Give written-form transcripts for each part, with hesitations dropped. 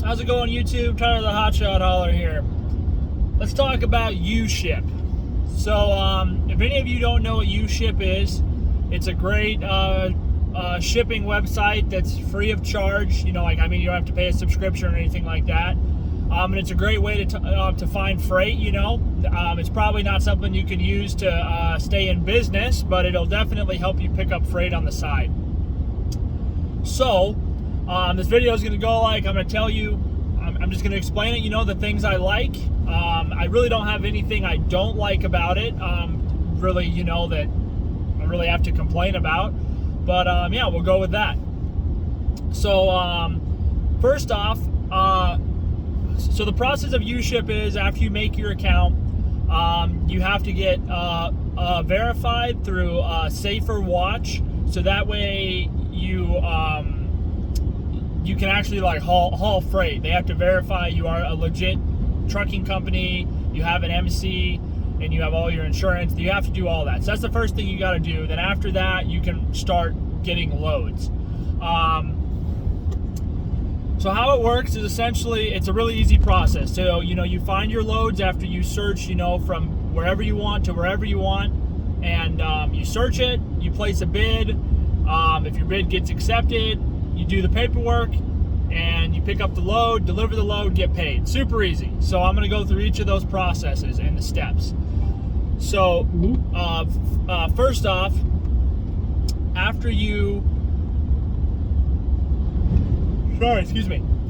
How's it going, YouTube? Tyler the Hotshot Hauler here. Let's talk about uShip. So, if any of you don't know what uShip is, it's a great shipping website that's free of charge. You don't have to pay a subscription or anything like that. And it's a great way to find freight. It's probably not something you can use to stay in business, but it'll definitely help you pick up freight on the side. So, this video is going to go I'm going to tell you, I'm just going to explain it, the things I like. I really don't have anything I don't like about it, that I really have to complain about. But, yeah, we'll go with that. So, first off, so the process of uShip is after you make your account, you have to get verified through Safer Watch, so that way you can actually haul freight. They have to verify you are a legit trucking company, you have an MC, and you have all your insurance. You have to do all that. So that's the first thing you got to do. Then after that, you can start getting loads. So how it works is essentially, it's a really easy process. So, you find your loads after you search, from wherever you want to wherever you want, and you search it, you place a bid. If your bid gets accepted, you do the paperwork, and you pick up the load, deliver the load, get paid. Super easy. So I'm going to go through each of those processes and the steps. So first off,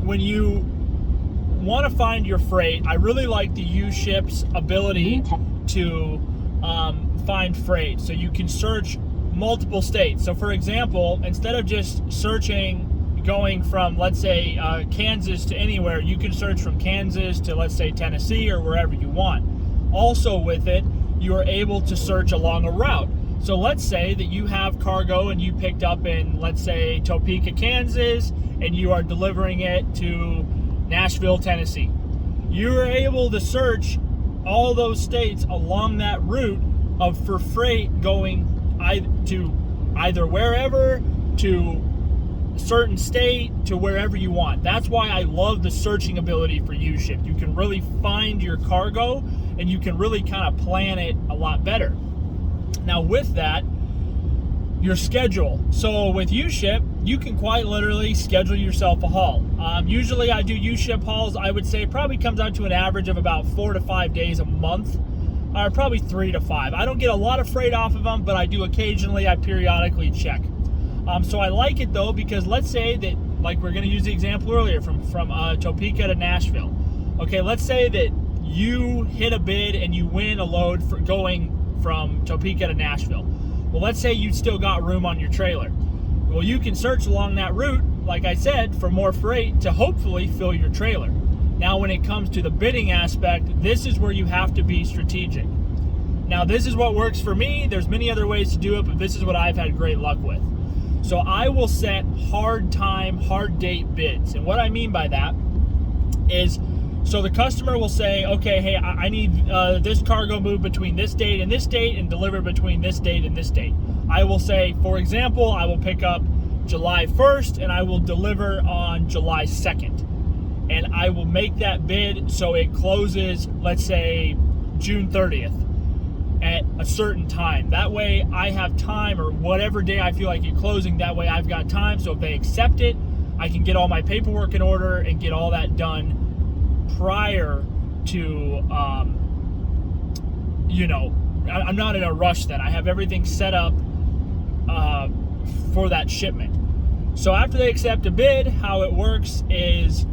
when you want to find your freight, I really like the uShip's ability to find freight. So you can search multiple states. So for example, instead of just searching going from, let's say, Kansas to anywhere, you can search from Kansas to, let's say, Tennessee or wherever you want. Also with it, you are able to search along a route. So let's say that you have cargo and you picked up in, let's say, Topeka, Kansas, and you are delivering it to Nashville, Tennessee. You are able to search all those states along that route for freight going to either wherever, to a certain state, to wherever you want. That's why I love the searching ability for uShip. You can really find your cargo, and you can really kind of plan it a lot better. Now with that, your schedule. So with uShip, you can quite literally schedule yourself a haul. Usually I do uShip hauls, I would say it probably comes out to an average of about 4 to 5 days a month, or probably 3 to 5. I don't get a lot of freight off of them, but I do occasionally, I periodically check. So I like it though, because let's say that, we're gonna use the example earlier from Topeka to Nashville. Okay, let's say that you hit a bid and you win a load for going from Topeka to Nashville. Well, let's say you still got room on your trailer. Well, you can search along that route, like I said, for more freight to hopefully fill your trailer. Now, when it comes to the bidding aspect, this is where you have to be strategic. Now, this is what works for me. There's many other ways to do it, but this is what I've had great luck with. So I will set hard time, hard date bids. And what I mean by that is, so the customer will say, okay, hey, I need this cargo moved between this date and this date and delivered between this date and this date. I will say, for example, I will pick up July 1st and I will deliver on July 2nd. And I will make that bid so it closes, let's say, June 30th at a certain time. That way I have time, or whatever day I feel like it closing, that way I've got time. So if they accept it, I can get all my paperwork in order and get all that done prior to, I'm not in a rush then. I have everything set up for that shipment. So after they accept a bid, how it works is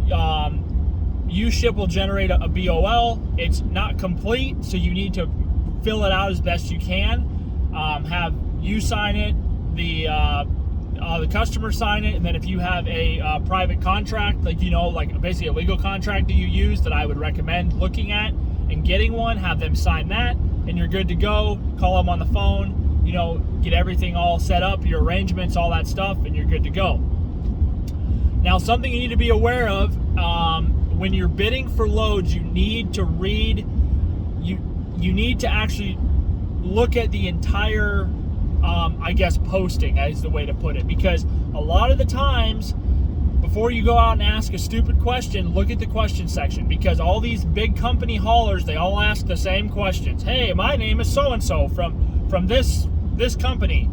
uShip will generate a BOL. It's not complete, so you need to fill it out as best you can. Have you sign it, the customer sign it, and then if you have a private contract, basically a legal contract that you use, that I would recommend looking at and getting one, have them sign that, and you're good to go. Call them on the phone, get everything all set up, your arrangements, all that stuff, and you're good to go. Now, something you need to be aware of, when you're bidding for loads, you need to read, you need to actually look at the entire posting is the way to put it, because a lot of the times before you go out and ask a stupid question, look at the question section, because all these big company haulers, they all ask the same questions. Hey, my name is so-and-so from this company,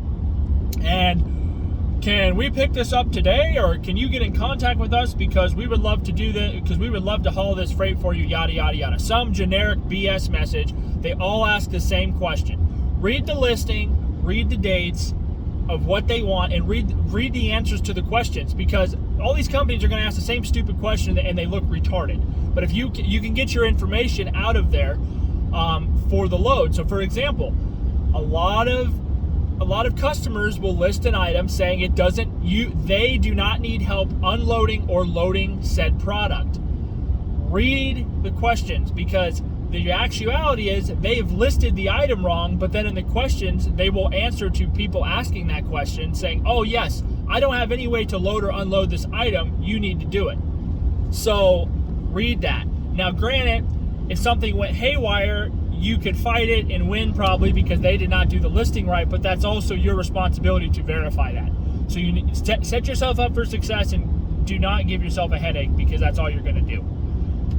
and can we pick this up today, or can you get in contact with us because we would love to do this, because we would love to haul this freight for you, yada, yada, yada. Some generic BS message. They all ask the same question. Read the listing, read the dates of what they want, and read the answers to the questions, because all these companies are going to ask the same stupid question and they look retarded. But if you can get your information out of there for the load. So for example, a lot of customers will list an item saying they do not need help unloading or loading said product. Read the questions, because the actuality is they've listed the item wrong, but then in the questions they will answer to people asking that question saying, oh yes, I don't have any way to load or unload this item, you need to do it. So read that. Now granted, if something went haywire, you could fight it and win probably because they did not do the listing right, but that's also your responsibility to verify that. So you set yourself up for success and do not give yourself a headache, because that's all you're going to do.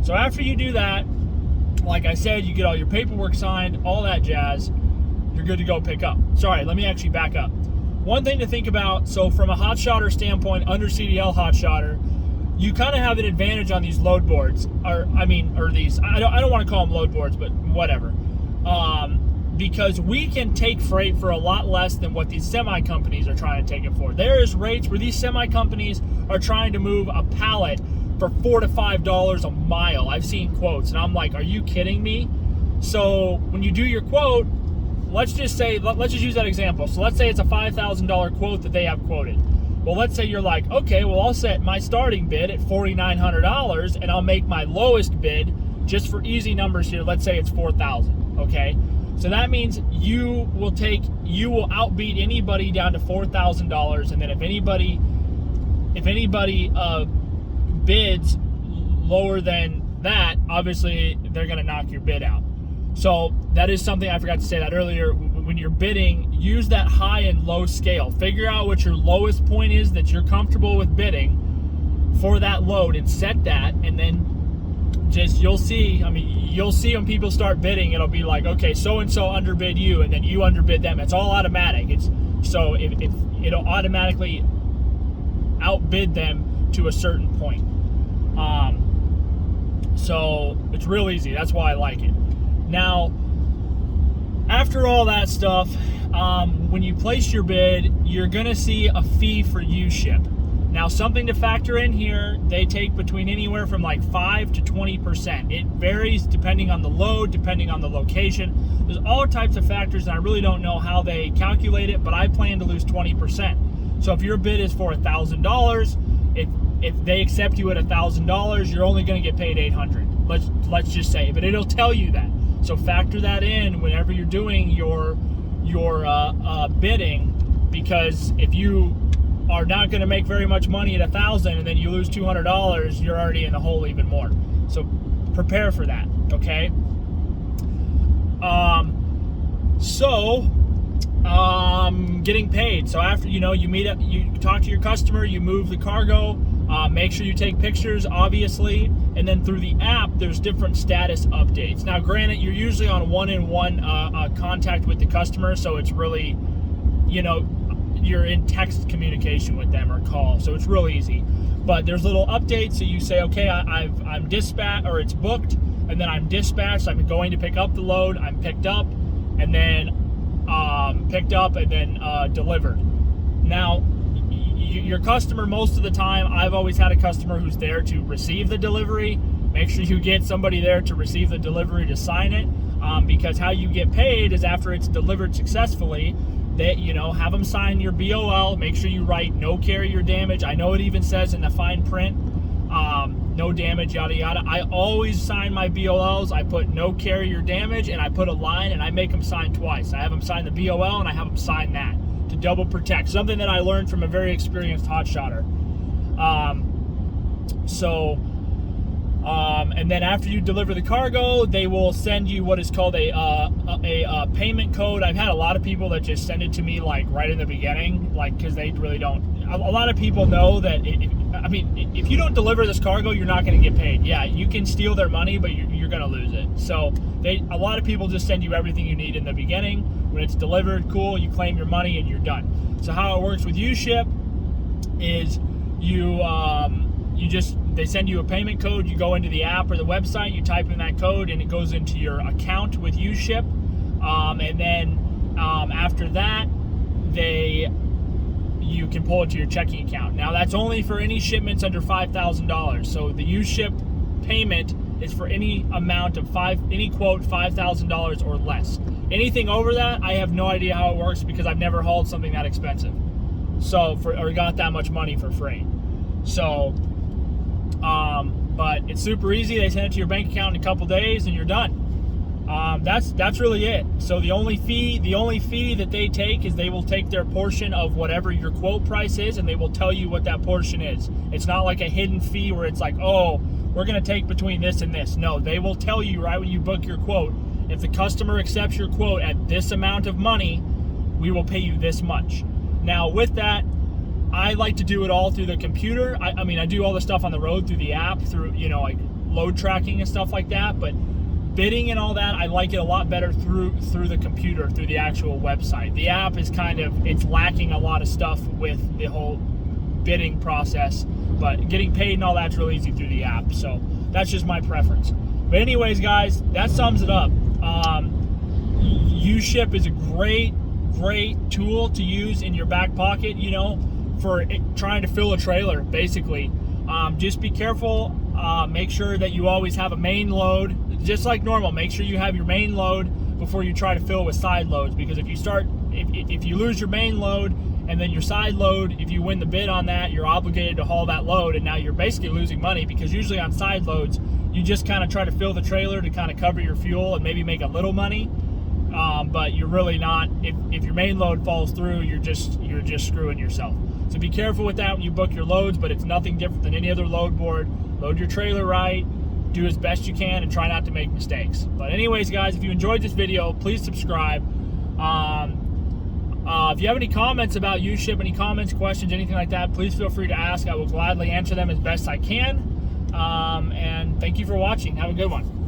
So after you do that, like I said, you get all your paperwork signed, all that jazz, you're good to go pick up. Sorry, let me actually back up. One thing to think about, so from a hotshotter standpoint, under CDL hotshotter, you kind of have an advantage on these load boards, or these, I don't want to call them load boards, but whatever. Because we can take freight for a lot less than what these semi companies are trying to take it for. There is rates where these semi companies are trying to move a pallet for $4 to $5 a mile. I've seen quotes, and I'm like, are you kidding me? So when you do your quote, let's just use that example. So let's say it's a $5,000 quote that they have quoted. Well, let's say you're like, okay, well, I'll set my starting bid at $4,900, and I'll make my lowest bid, just for easy numbers here, let's say it's $4,000, okay? So that means you will outbeat anybody down to $4,000, and then if anybody bids lower than that, obviously they're going to knock your bid out. So that is something I forgot to say that earlier. When you're bidding, use that high and low scale. Figure out what your lowest point is that you're comfortable with bidding for that load, and set that, and then you'll see when people start bidding, it'll be like, okay, so-and-so underbid you, and then you underbid them. It's all automatic. So it'll automatically outbid them to a certain point. So it's real easy. That's why I like it. Now, after all that stuff, when you place your bid, you're going to see a fee for uShip. Now, something to factor in here, they take between anywhere from like 5 to 20%. It varies depending on the load, depending on the location. There's all types of factors, and I really don't know how they calculate it, but I plan to lose 20%. So if your bid is for $1,000, if they accept you at $1,000, you're only going to get paid $800. Let's just say, but it'll tell you that. So factor that in whenever you're doing your bidding, because if you are not going to make very much money at $1,000 and then you lose $200, you're already in the hole even more. So prepare for that, okay? Getting paid. So after you meet up, you talk to your customer, you move the cargo. Make sure you take pictures, obviously, and then through the app, there's different status updates. Now, granted, you're usually on one-on-one contact with the customer, so it's really, you're in text communication with them or call, so it's real easy. But there's little updates, so you say, okay, I'm dispatched, or it's booked, and then I'm dispatched. I'm going to pick up the load. I'm picked up, and then delivered. Now, your customer, most of the time, I've always had a customer who's there to receive the delivery. Make sure you get somebody there to receive the delivery to sign it, because how you get paid is after it's delivered successfully. That have them sign your BOL. Make sure you write no carrier damage. I know it even says in the fine print, no damage, yada yada. I always sign my BOLs. I put no carrier damage, and I put a line, and I make them sign twice. I have them sign the BOL, and I have them sign that to double protect. Something that I learned from a very experienced hotshotter. And then after you deliver the cargo, they will send you what is called a payment code. I've had a lot of people that just send it to me like right in the beginning, like because they really don't. a lot of people know that, if you don't deliver this cargo, you're not going to get paid. Yeah, you can steal their money, but you're going to lose it. So a lot of people just send you everything you need in the beginning. When it's delivered, cool, you claim your money and you're done. So how it works with uShip is they send you a payment code. You go into the app or the website, you type in that code, and it goes into your account with uShip. And then after that, you can pull it to your checking account. Now that's only for any shipments under $5,000. So the uShip payment is for any amount of any quote $5,000 or less. Anything over that, I have no idea how it works because I've never hauled something that expensive. Or got that much money for freight. So, but it's super easy. They send it to your bank account in a couple days and you're done. That's really it. So the only fee that they take is they will take their portion of whatever your quote price is, and they will tell you what that portion is. It's not like a hidden fee where it's like, oh, we're going to take between this and this. No, they will tell you right when you book your quote, if the customer accepts your quote at this amount of money, we will pay you this much. Now with that, I like to do it all through the computer. I do all the stuff on the road through the app, through, like load tracking and stuff like that, but bidding and all that, I like it a lot better through the computer, through the actual website. The app is it's lacking a lot of stuff with the whole bidding process, but getting paid and all that's really easy through the app. So that's just my preference. But anyways, guys, that sums it up. uShip is a great tool to use in your back pocket, for trying to fill a trailer, basically. Just be careful. Make sure that you always have a main load, just like normal. Make sure you have your main load before you try to fill with side loads, because if you lose your main load and then your side load, if you win the bid on that, you're obligated to haul that load, and now you're basically losing money, because usually on side loads, you just kind of try to fill the trailer to kind of cover your fuel and maybe make a little money. But you're really not. If your main load falls through, you're just screwing yourself. So be careful with that when you book your loads, but it's nothing different than any other load board. Load your trailer right, do as best you can, and try not to make mistakes. But anyways, guys, if you enjoyed this video, please subscribe. If you have any comments about uShip, any comments, questions, anything like that, please feel free to ask. I will gladly answer them as best I can. And thank you for watching. Have a good one.